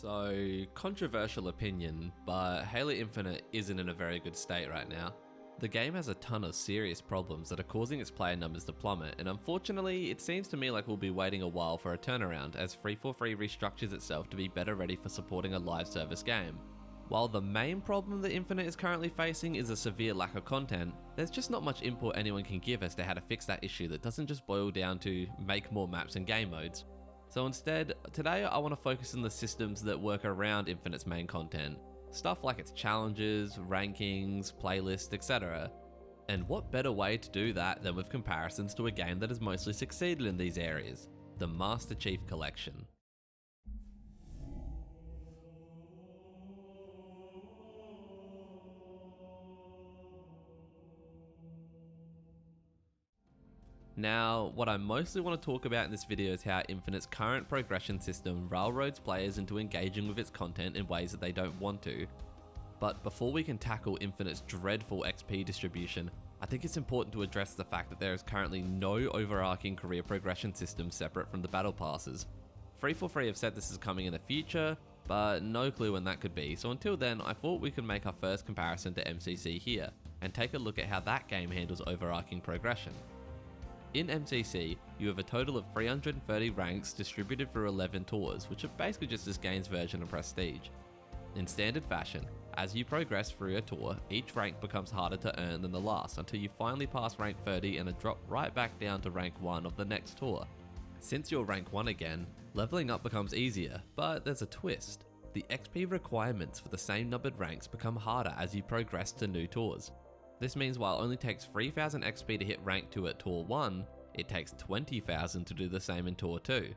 So, controversial opinion, but Halo Infinite isn't in a very good state right now. The game has a ton of serious problems that are causing its player numbers to plummet, and unfortunately, it seems to me like we'll be waiting a while for a turnaround as 343 restructures itself to be better ready for supporting a live service game. While the main problem that Infinite is currently facing is a severe lack of content, there's just not much input anyone can give as to how to fix that issue that doesn't just boil down to make more maps and game modes. So instead, today I want to focus on the systems that work around Infinite's main content. Stuff like its challenges, rankings, playlists, etc. And what better way to do that than with comparisons to a game that has mostly succeeded in these areas, the Master Chief Collection. Now, what I mostly want to talk about in this video is how Infinite's current progression system railroads players into engaging with its content in ways that they don't want to. But before we can tackle Infinite's dreadful XP distribution, I think it's important to address the fact that there is currently no overarching career progression system separate from the battle passes. 343 have said this is coming in the future, but no clue when that could be, so until then I thought we could make our first comparison to MCC here, and take a look at how that game handles overarching progression. In MCC, you have a total of 330 ranks distributed through 11 tours, which are basically just this game's version of Prestige. In standard fashion, as you progress through your tour, each rank becomes harder to earn than the last until you finally pass rank 30 and are dropped right back down to rank 1 of the next tour. Since you're rank 1 again, leveling up becomes easier, but there's a twist. The XP requirements for the same numbered ranks become harder as you progress to new tours. This means while it only takes 3000 XP to hit rank 2 at Tour 1, it takes 20,000 to do the same in Tour 2.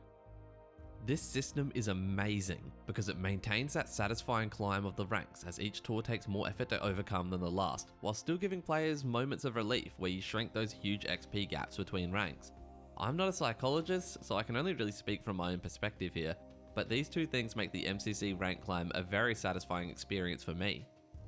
This system is amazing because it maintains that satisfying climb of the ranks as each tour takes more effort to overcome than the last, while still giving players moments of relief where you shrink those huge XP gaps between ranks. I'm not a psychologist, so I can only really speak from my own perspective here, but these two things make the MCC rank climb a very satisfying experience for me.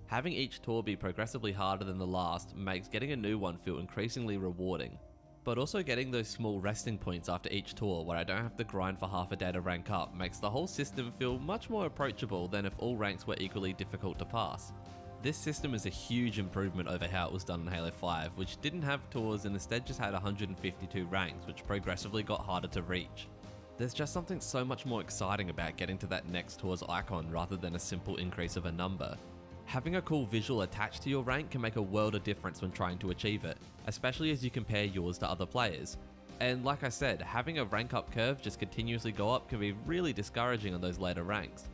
Having each tour be progressively harder than the last makes getting a new one feel increasingly rewarding. But also getting those small resting points after each tour where I don't have to grind for half a day to rank up makes the whole system feel much more approachable than if all ranks were equally difficult to pass. This system is a huge improvement over how it was done in Halo 5, which didn't have tours and instead just had 152 ranks, which progressively got harder to reach. There's just something so much more exciting about getting to that next tour's icon rather than a simple increase of a number. Having a cool visual attached to your rank can make a world of difference when trying to achieve it, especially as you compare yours to other players. And like I said, having a rank up curve just continuously go up can be really discouraging on those later ranks.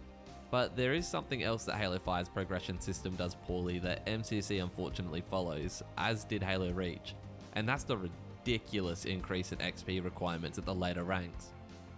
But there is something else that Halo 5's progression system does poorly that MCC unfortunately follows, as did Halo Reach, and that's the ridiculous increase in XP requirements at the later ranks.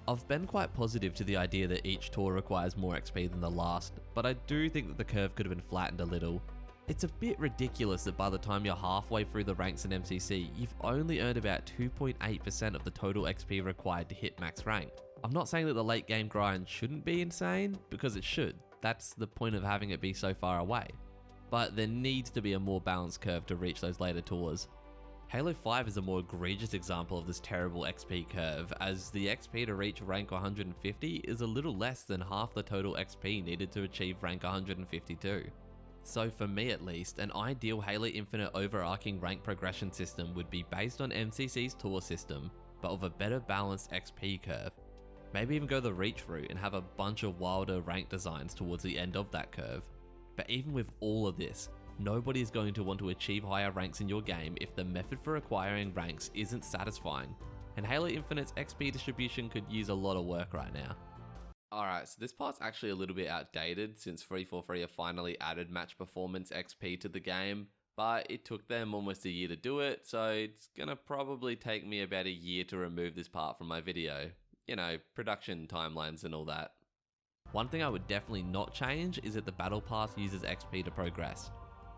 I've been quite positive to the idea that each tour requires more XP than the last, but I do think that the curve could have been flattened a little. It's a bit ridiculous that by the time you're halfway through the ranks in MCC, you've only earned about 2.8% of the total XP required to hit max rank. I'm not saying that the late game grind shouldn't be insane, because it should. That's the point of having it be so far away. But there needs to be a more balanced curve to reach those later tours. Halo 5 is a more egregious example of this terrible XP curve, as the XP to reach rank 150 is a little less than half the total XP needed to achieve rank 152. So for me at least, an ideal Halo Infinite overarching rank progression system would be based on MCC's tour system, but with a better balanced XP curve. Maybe even go the Reach route and have a bunch of wilder rank designs towards the end of that curve. But even with all of this, nobody is going to want to achieve higher ranks in your game if the method for acquiring ranks isn't satisfying, and Halo Infinite's XP distribution could use a lot of work right now. Alright, so this part's actually a little bit outdated since 343 have finally added match performance XP to the game, but it took them almost a year to do it, so it's gonna probably take me about a year to remove this part from my video. You know, production timelines and all that. One thing I would definitely not change is that the Battle Pass uses XP to progress.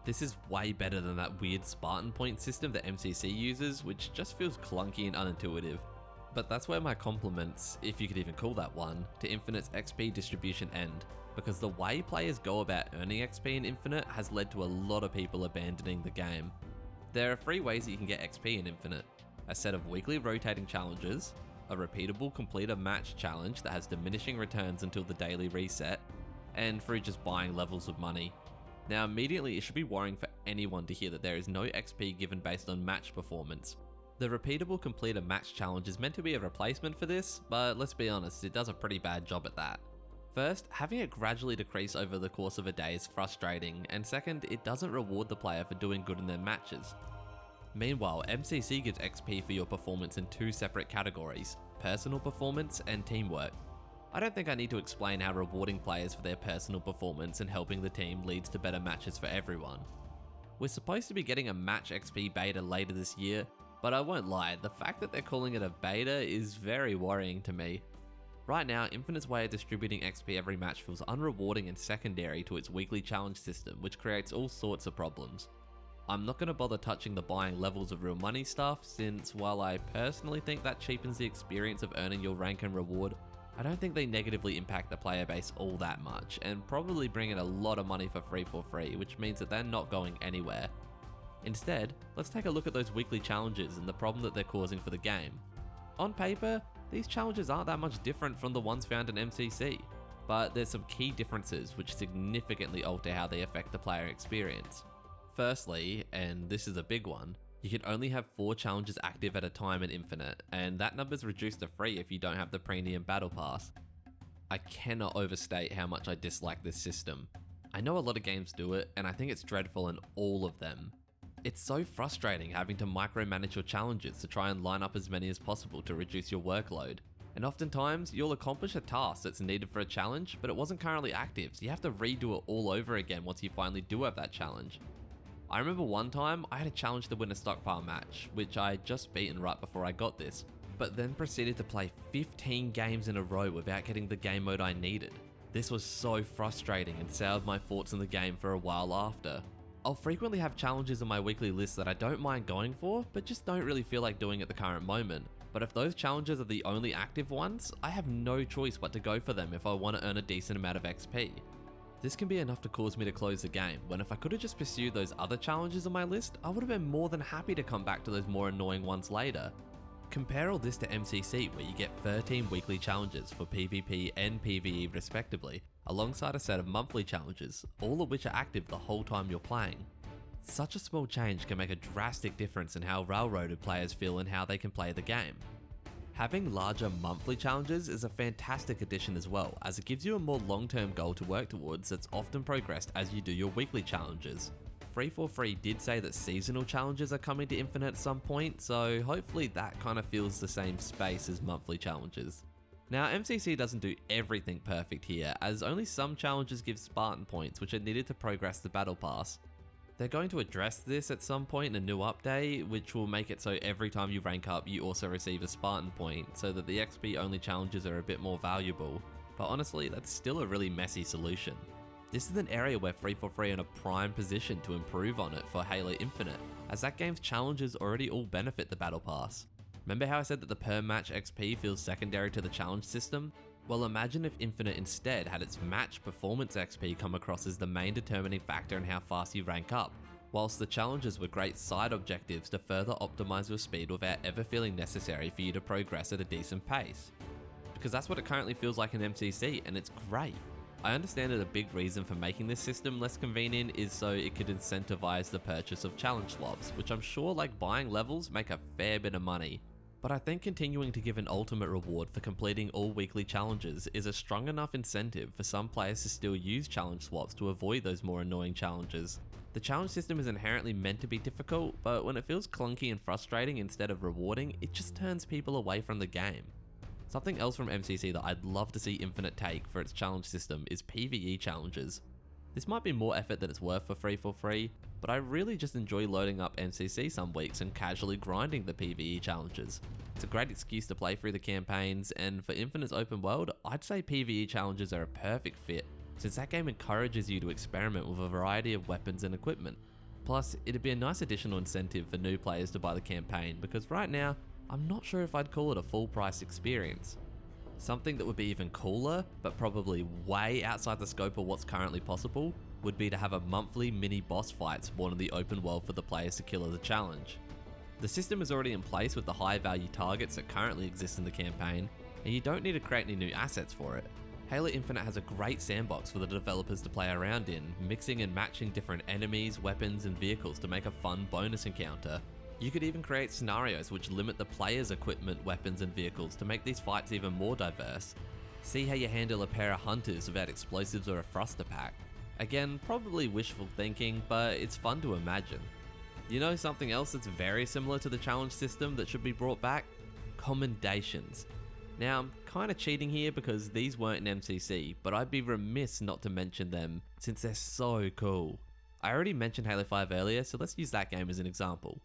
This is way better than that weird Spartan point system that MCC uses, which just feels clunky and unintuitive. But that's where my compliments, if you could even call that one, to Infinite's XP distribution end, because the way players go about earning XP in Infinite has led to a lot of people abandoning the game. There are 3 ways that you can get XP in Infinite: a set of weekly rotating challenges, a repeatable complete a match challenge that has diminishing returns until the daily reset, and free just buying levels of money. Now immediately it should be worrying for anyone to hear that there is no XP given based on match performance. The repeatable complete a match challenge is meant to be a replacement for this, but let's be honest, it does a pretty bad job at that. First, having it gradually decrease over the course of a day is frustrating, and second, it doesn't reward the player for doing good in their matches. Meanwhile, MCC gives XP for your performance in two separate categories, personal performance and teamwork. I don't think I need to explain how rewarding players for their personal performance and helping the team leads to better matches for everyone. We're supposed to be getting a match XP beta later this year, but I won't lie, the fact that they're calling it a beta is very worrying to me. Right now, Infinite's way of distributing XP every match feels unrewarding and secondary to its weekly challenge system, which creates all sorts of problems. I'm not going to bother touching the buying levels of real money stuff, since while I personally think that cheapens the experience of earning your rank and reward, I don't think they negatively impact the player base all that much, and probably bring in a lot of money for free, which means that they're not going anywhere. Instead, let's take a look at those weekly challenges and the problem that they're causing for the game. On paper, these challenges aren't that much different from the ones found in MCC, but there's some key differences which significantly alter how they affect the player experience. Firstly, and this is a big one, you can only have 4 challenges active at a time in Infinite, and that number's reduced to 3 if you don't have the premium battle pass. I cannot overstate how much I dislike this system. I know a lot of games do it, and I think it's dreadful in all of them. It's so frustrating having to micromanage your challenges to try and line up as many as possible to reduce your workload. And oftentimes, you'll accomplish a task that's needed for a challenge, but it wasn't currently active, so you have to redo it all over again once you finally do have that challenge. I remember one time, I had a challenge to win a stockpile match, which I had just beaten right before I got this, but then proceeded to play 15 games in a row without getting the game mode I needed. This was so frustrating and soured my thoughts on the game for a while after. I'll frequently have challenges on my weekly list that I don't mind going for, but just don't really feel like doing at the current moment. But if those challenges are the only active ones, I have no choice but to go for them if I want to earn a decent amount of XP. This can be enough to cause me to close the game, when if I could have just pursued those other challenges on my list, I would have been more than happy to come back to those more annoying ones later. Compare all this to MCC, where you get 13 weekly challenges for PvP and PvE respectively, alongside a set of monthly challenges, all of which are active the whole time you're playing. Such a small change can make a drastic difference in how railroaded players feel and how they can play the game. Having larger monthly challenges is a fantastic addition as well, as it gives you a more long-term goal to work towards that's often progressed as you do your weekly challenges. Free4Free did say that seasonal challenges are coming to Infinite at some point, so hopefully that kind of feels the same space as monthly challenges. Now, MCC doesn't do everything perfect here, as only some challenges give Spartan points which are needed to progress the battle pass. They're going to address this at some point in a new update, which will make it so every time you rank up you also receive a Spartan point, so that the XP only challenges are a bit more valuable, but honestly that's still a really messy solution. This is an area where Free4Free are in a prime position to improve on it for Halo Infinite, as that game's challenges already all benefit the battle pass. Remember how I said that the per match XP feels secondary to the challenge system? Well, imagine if Infinite instead had its match performance XP come across as the main determining factor in how fast you rank up, whilst the challenges were great side objectives to further optimize your speed without ever feeling necessary for you to progress at a decent pace. Because that's what it currently feels like in MCC, and it's great. I understand that a big reason for making this system less convenient is so it could incentivize the purchase of challenge swaps, which I'm sure, like buying levels, make a fair bit of money. But I think continuing to give an ultimate reward for completing all weekly challenges is a strong enough incentive for some players to still use challenge swaps to avoid those more annoying challenges. The challenge system is inherently meant to be difficult, but when it feels clunky and frustrating instead of rewarding, it just turns people away from the game. Something else from MCC that I'd love to see Infinite take for its challenge system is PvE challenges. This might be more effort than it's worth for Free4Free, but I really just enjoy loading up MCC some weeks and casually grinding the PvE challenges. It's a great excuse to play through the campaigns, and for Infinite's open world, I'd say PvE challenges are a perfect fit, since that game encourages you to experiment with a variety of weapons and equipment. Plus, it'd be a nice additional incentive for new players to buy the campaign, because right now, I'm not sure if I'd call it a full price experience. Something that would be even cooler, but probably way outside the scope of what's currently possible, would be to have a monthly mini boss fight spawn in the open world for the players to kill as a challenge. The system is already in place with the high value targets that currently exist in the campaign, and you don't need to create any new assets for it. Halo Infinite has a great sandbox for the developers to play around in, mixing and matching different enemies, weapons, and vehicles to make a fun bonus encounter. You could even create scenarios which limit the player's equipment, weapons, and vehicles to make these fights even more diverse. See how you handle a pair of hunters without explosives or a thruster pack. Again, probably wishful thinking, but it's fun to imagine. You know something else that's very similar to the challenge system that should be brought back? Commendations. Now, I'm kinda cheating here because these weren't in MCC, but I'd be remiss not to mention them since they're so cool. I already mentioned Halo 5 earlier, so let's use that game as an example.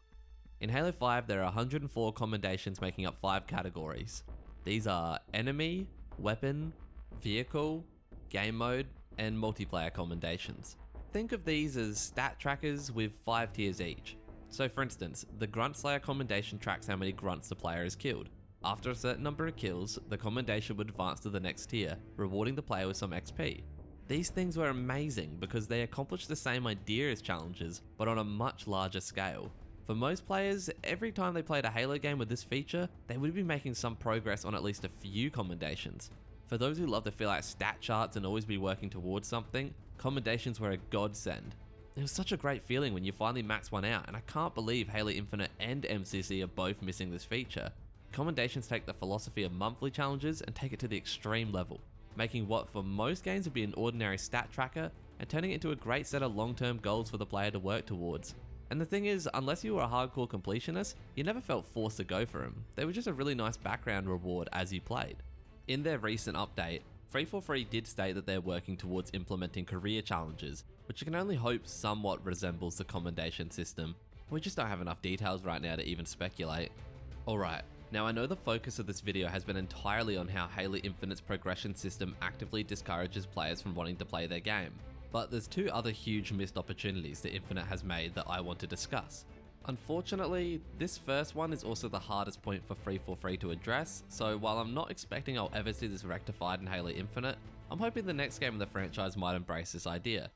In Halo 5, there are 104 commendations making up 5 categories. These are enemy, weapon, vehicle, game mode, and multiplayer commendations. Think of these as stat trackers with 5 tiers each. So for instance, the Grunt Slayer commendation tracks how many grunts the player has killed. After a certain number of kills, the commendation would advance to the next tier, rewarding the player with some XP. These things were amazing because they accomplish the same idea as challenges, but on a much larger scale. For most players, every time they played a Halo game with this feature, they would be making some progress on at least a few commendations. For those who love to fill out stat charts and always be working towards something, commendations were a godsend. It was such a great feeling when you finally max one out, and I can't believe Halo Infinite and MCC are both missing this feature. Commendations take the philosophy of monthly challenges and take it to the extreme level, making what for most games would be an ordinary stat tracker and turning it into a great set of long-term goals for the player to work towards. And the thing is, unless you were a hardcore completionist, you never felt forced to go for them. They were just a really nice background reward as you played. In their recent update, 343 did state that they're working towards implementing career challenges, which you can only hope somewhat resembles the commendation system. We just don't have enough details right now to even speculate. Alright, now I know the focus of this video has been entirely on how Halo Infinite's progression system actively discourages players from wanting to play their game, but there's 2 other huge missed opportunities that Infinite has made that I want to discuss. Unfortunately, this first one is also the hardest point for 343 to address, so while I'm not expecting I'll ever see this rectified in Halo Infinite, I'm hoping the next game in the franchise might embrace this idea.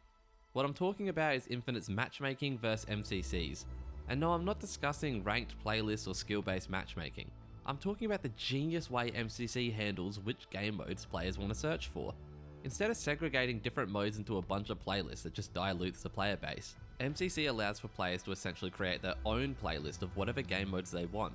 What I'm talking about is Infinite's matchmaking versus MCCs. And no, I'm not discussing ranked playlists or skill-based matchmaking. I'm talking about the genius way MCC handles which game modes players want to search for. Instead of segregating different modes into a bunch of playlists that just dilutes the player base, MCC allows for players to essentially create their own playlist of whatever game modes they want.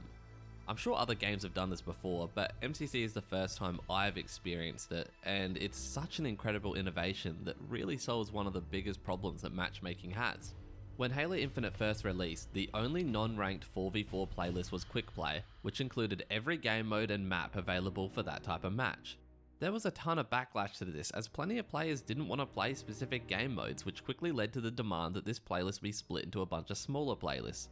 I'm sure other games have done this before, but MCC is the first time I've experienced it, and it's such an incredible innovation that really solves one of the biggest problems that matchmaking has. When Halo Infinite first released, the only non-ranked 4v4 playlist was Quick Play, which included every game mode and map available for that type of match. There was a ton of backlash to this, as plenty of players didn't want to play specific game modes, which quickly led to the demand that this playlist be split into a bunch of smaller playlists.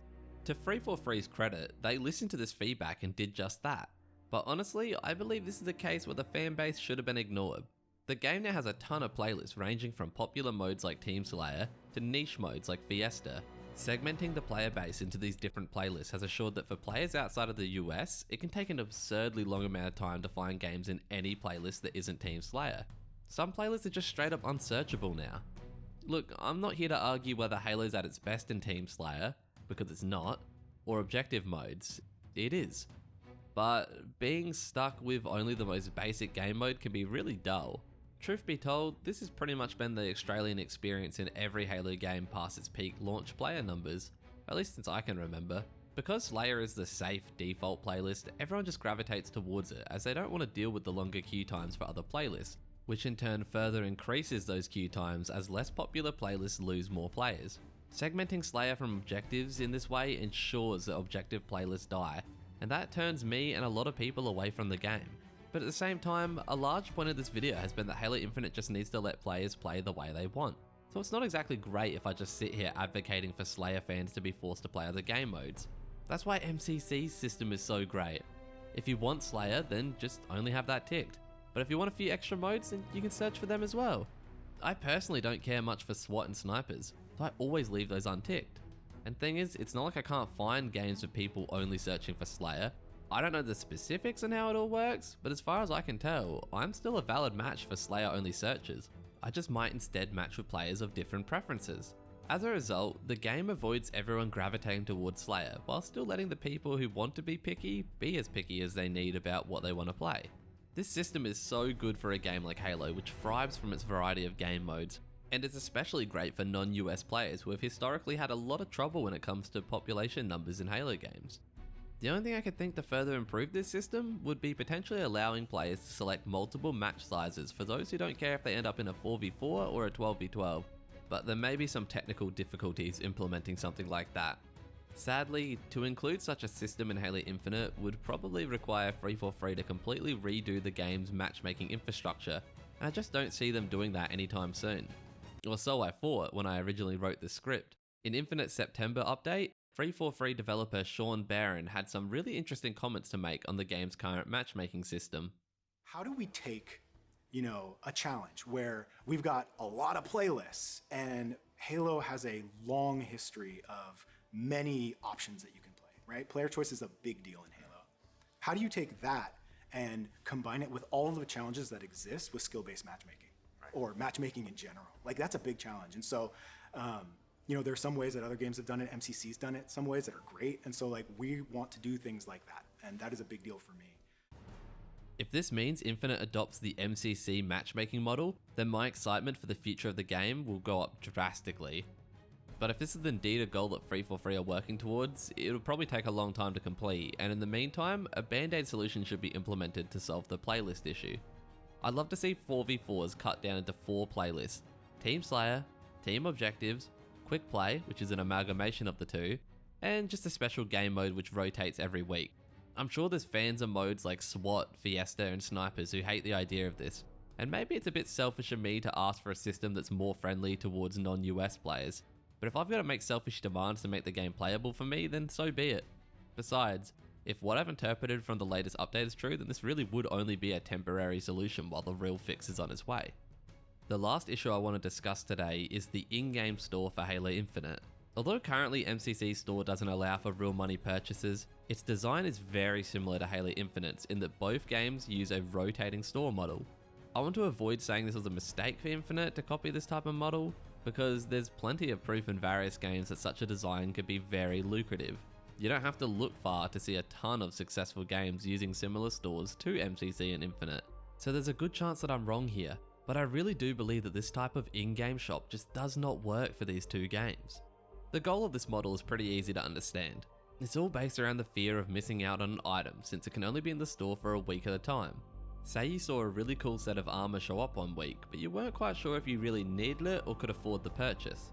To 343's credit, they listened to this feedback and did just that. But honestly, I believe this is a case where the fanbase should have been ignored. The game now has a ton of playlists ranging from popular modes like Team Slayer to niche modes like Fiesta. Segmenting the player base into these different playlists has assured that for players outside of the US, it can take an absurdly long amount of time to find games in any playlist that isn't Team Slayer. Some playlists are just straight up unsearchable now. Look, I'm not here to argue whether Halo's at its best in Team Slayer, because it's not, or objective modes. It is. But being stuck with only the most basic game mode can be really dull. Truth be told, this has pretty much been the Australian experience in every Halo game past its peak launch player numbers, at least since I can remember. Because Slayer is the safe default playlist, everyone just gravitates towards it as they don't want to deal with the longer queue times for other playlists, which in turn further increases those queue times as less popular playlists lose more players. Segmenting Slayer from objectives in this way ensures that objective playlists die, and that turns me and a lot of people away from the game. But at the same time, a large point of this video has been that Halo Infinite just needs to let players play the way they want. So it's not exactly great if I just sit here advocating for Slayer fans to be forced to play other game modes. That's why MCC's system is so great. If you want Slayer, then just only have that ticked. But if you want a few extra modes, then you can search for them as well. I personally don't care much for SWAT and snipers, so I always leave those unticked. And thing is, it's not like I can't find games with people only searching for Slayer. I don't know the specifics on how it all works, but as far as I can tell, I'm still a valid match for Slayer only searches. I just might instead match with players of different preferences. As a result, the game avoids everyone gravitating towards Slayer, while still letting the people who want to be as picky as they need about what they want to play. This system is so good for a game like Halo, which thrives from its variety of game modes, and it's especially great for non-US players who have historically had a lot of trouble when it comes to population numbers in Halo games. The only thing I could think to further improve this system would be potentially allowing players to select multiple match sizes for those who don't care if they end up in a 4v4 or a 12v12, but there may be some technical difficulties implementing something like that. Sadly, to include such a system in Halo Infinite would probably require 343 to completely redo the game's matchmaking infrastructure, and I just don't see them doing that anytime soon. Or so I thought when I originally wrote the script. In Infinite's September update, 343 developer Sean Barron had some really interesting comments to make on the game's current matchmaking system. How do we take, a challenge where we've got a lot of playlists and Halo has a long history of many options that you can play, right? Player choice is a big deal in Halo. How do you take that and combine it with all of the challenges that exist with skill-based matchmaking, right? Or matchmaking in general? Like, that's a big challenge. And so, there are some ways that other games have done it. MCC's done it, some ways that are great. And so we want to do things like that. And that is a big deal for me. If this means Infinite adopts the MCC matchmaking model, then my excitement for the future of the game will go up drastically. But if this is indeed a goal that 343 are working towards, it'll probably take a long time to complete, and in the meantime, a band-aid solution should be implemented to solve the playlist issue. I'd love to see 4v4s cut down into 4 playlists: Team Slayer, Team Objectives, Quick Play, which is an amalgamation of the two, and just a special game mode which rotates every week. I'm sure there's fans of modes like SWAT, Fiesta, and Snipers who hate the idea of this, and maybe it's a bit selfish of me to ask for a system that's more friendly towards non-US players, but if I've got to make selfish demands to make the game playable for me, then so be it. Besides, if what I've interpreted from the latest update is true, then this really would only be a temporary solution while the real fix is on its way. The last issue I want to discuss today is the in-game store for Halo Infinite. Although currently MCC's store doesn't allow for real money purchases, its design is very similar to Halo Infinite's in that both games use a rotating store model. I want to avoid saying this was a mistake for Infinite to copy this type of model, because there's plenty of proof in various games that such a design could be very lucrative. You don't have to look far to see a ton of successful games using similar stores to MCC and Infinite, so there's a good chance that I'm wrong here, but I really do believe that this type of in-game shop just does not work for these two games. The goal of this model is pretty easy to understand. It's all based around the fear of missing out on an item since it can only be in the store for a week at a time. Say you saw a really cool set of armor show up one week, but you weren't quite sure if you really needed it or could afford the purchase.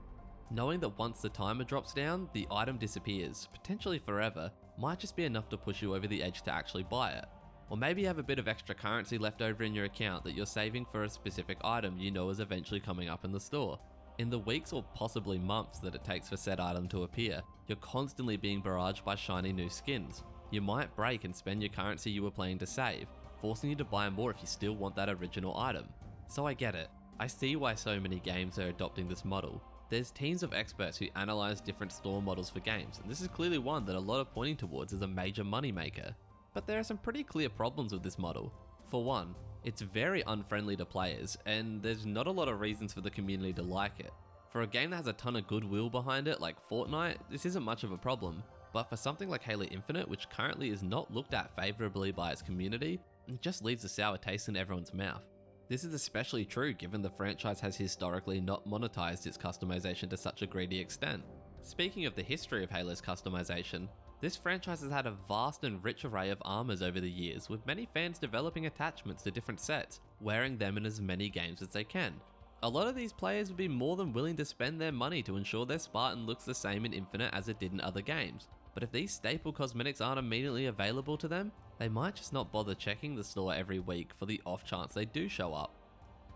Knowing that once the timer drops down, the item disappears, potentially forever, might just be enough to push you over the edge to actually buy it. Or maybe you have a bit of extra currency left over in your account that you're saving for a specific item you know is eventually coming up in the store. In the weeks or possibly months that it takes for said item to appear, you're constantly being barraged by shiny new skins. You might break and spend your currency you were planning to save, forcing you to buy more if you still want that original item. So I get it. I see why so many games are adopting this model. There's teams of experts who analyze different store models for games, and this is clearly one that a lot are pointing towards as a major moneymaker. But there are some pretty clear problems with this model. For one, it's very unfriendly to players, and there's not a lot of reasons for the community to like it. For a game that has a ton of goodwill behind it, like Fortnite, this isn't much of a problem. But for something like Halo Infinite, which currently is not looked at favourably by its community, it just leaves a sour taste in everyone's mouth. This is especially true given the franchise has historically not monetized its customization to such a greedy extent. Speaking of the history of Halo's customization, this franchise has had a vast and rich array of armors over the years, with many fans developing attachments to different sets, wearing them in as many games as they can. A lot of these players would be more than willing to spend their money to ensure their Spartan looks the same in Infinite as it did in other games, but if these staple cosmetics aren't immediately available to them, they might just not bother checking the store every week for the off chance they do show up.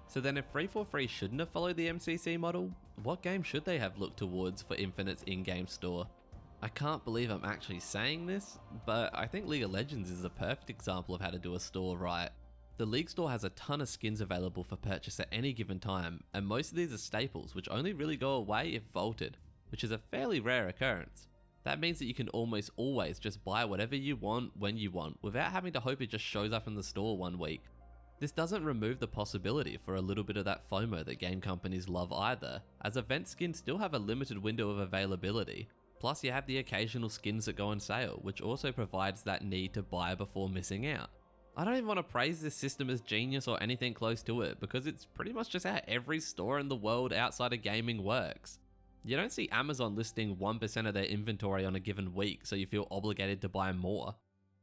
So then if 343 shouldn't have followed the MCC model, what game should they have looked towards for Infinite's in-game store? I can't believe I'm actually saying this, but I think League of Legends is a perfect example of how to do a store right. The League store has a ton of skins available for purchase at any given time, and most of these are staples which only really go away if vaulted, which is a fairly rare occurrence. That means that you can almost always just buy whatever you want when you want, without having to hope it just shows up in the store one week. This doesn't remove the possibility for a little bit of that FOMO that game companies love either, as event skins still have a limited window of availability. Plus you have the occasional skins that go on sale, which also provides that need to buy before missing out. I don't even want to praise this system as genius or anything close to it, because it's pretty much just how every store in the world outside of gaming works. You don't see Amazon listing 1% of their inventory on a given week, so you feel obligated to buy more.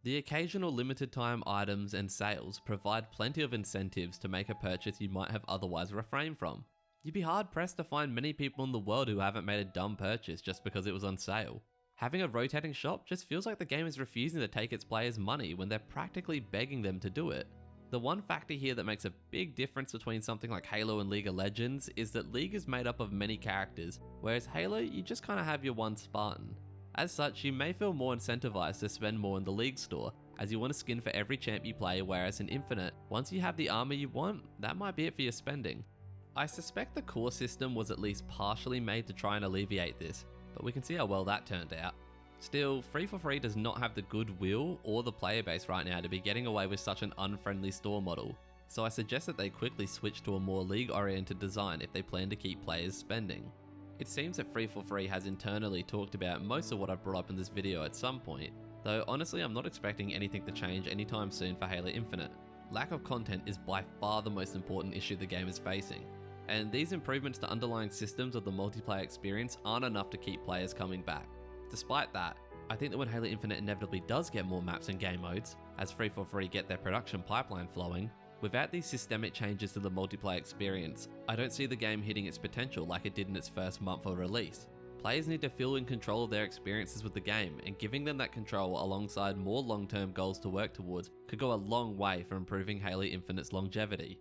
The occasional limited time items and sales provide plenty of incentives to make a purchase you might have otherwise refrained from. You'd be hard pressed to find many people in the world who haven't made a dumb purchase just because it was on sale. Having a rotating shop just feels like the game is refusing to take its players' money when they're practically begging them to do it. The one factor here that makes a big difference between something like Halo and League of Legends is that League is made up of many characters, whereas Halo, you just kind of have your one Spartan. As such, you may feel more incentivized to spend more in the League store, as you want a skin for every champ you play, whereas in Infinite, once you have the armor you want, that might be it for your spending. I suspect the core system was at least partially made to try and alleviate this, but we can see how well that turned out. Still, Free for Free does not have the goodwill or the player base right now to be getting away with such an unfriendly store model, so I suggest that they quickly switch to a more League-oriented design if they plan to keep players spending. It seems that Free for Free has internally talked about most of what I've brought up in this video at some point, though honestly I'm not expecting anything to change anytime soon for Halo Infinite. Lack of content is by far the most important issue the game is facing, and these improvements to underlying systems of the multiplayer experience aren't enough to keep players coming back. Despite that, I think that when Halo Infinite inevitably does get more maps and game modes, as Free for Free get their production pipeline flowing, without these systemic changes to the multiplayer experience, I don't see the game hitting its potential like it did in its first month of release. Players need to feel in control of their experiences with the game, and giving them that control alongside more long-term goals to work towards could go a long way for improving Halo Infinite's longevity.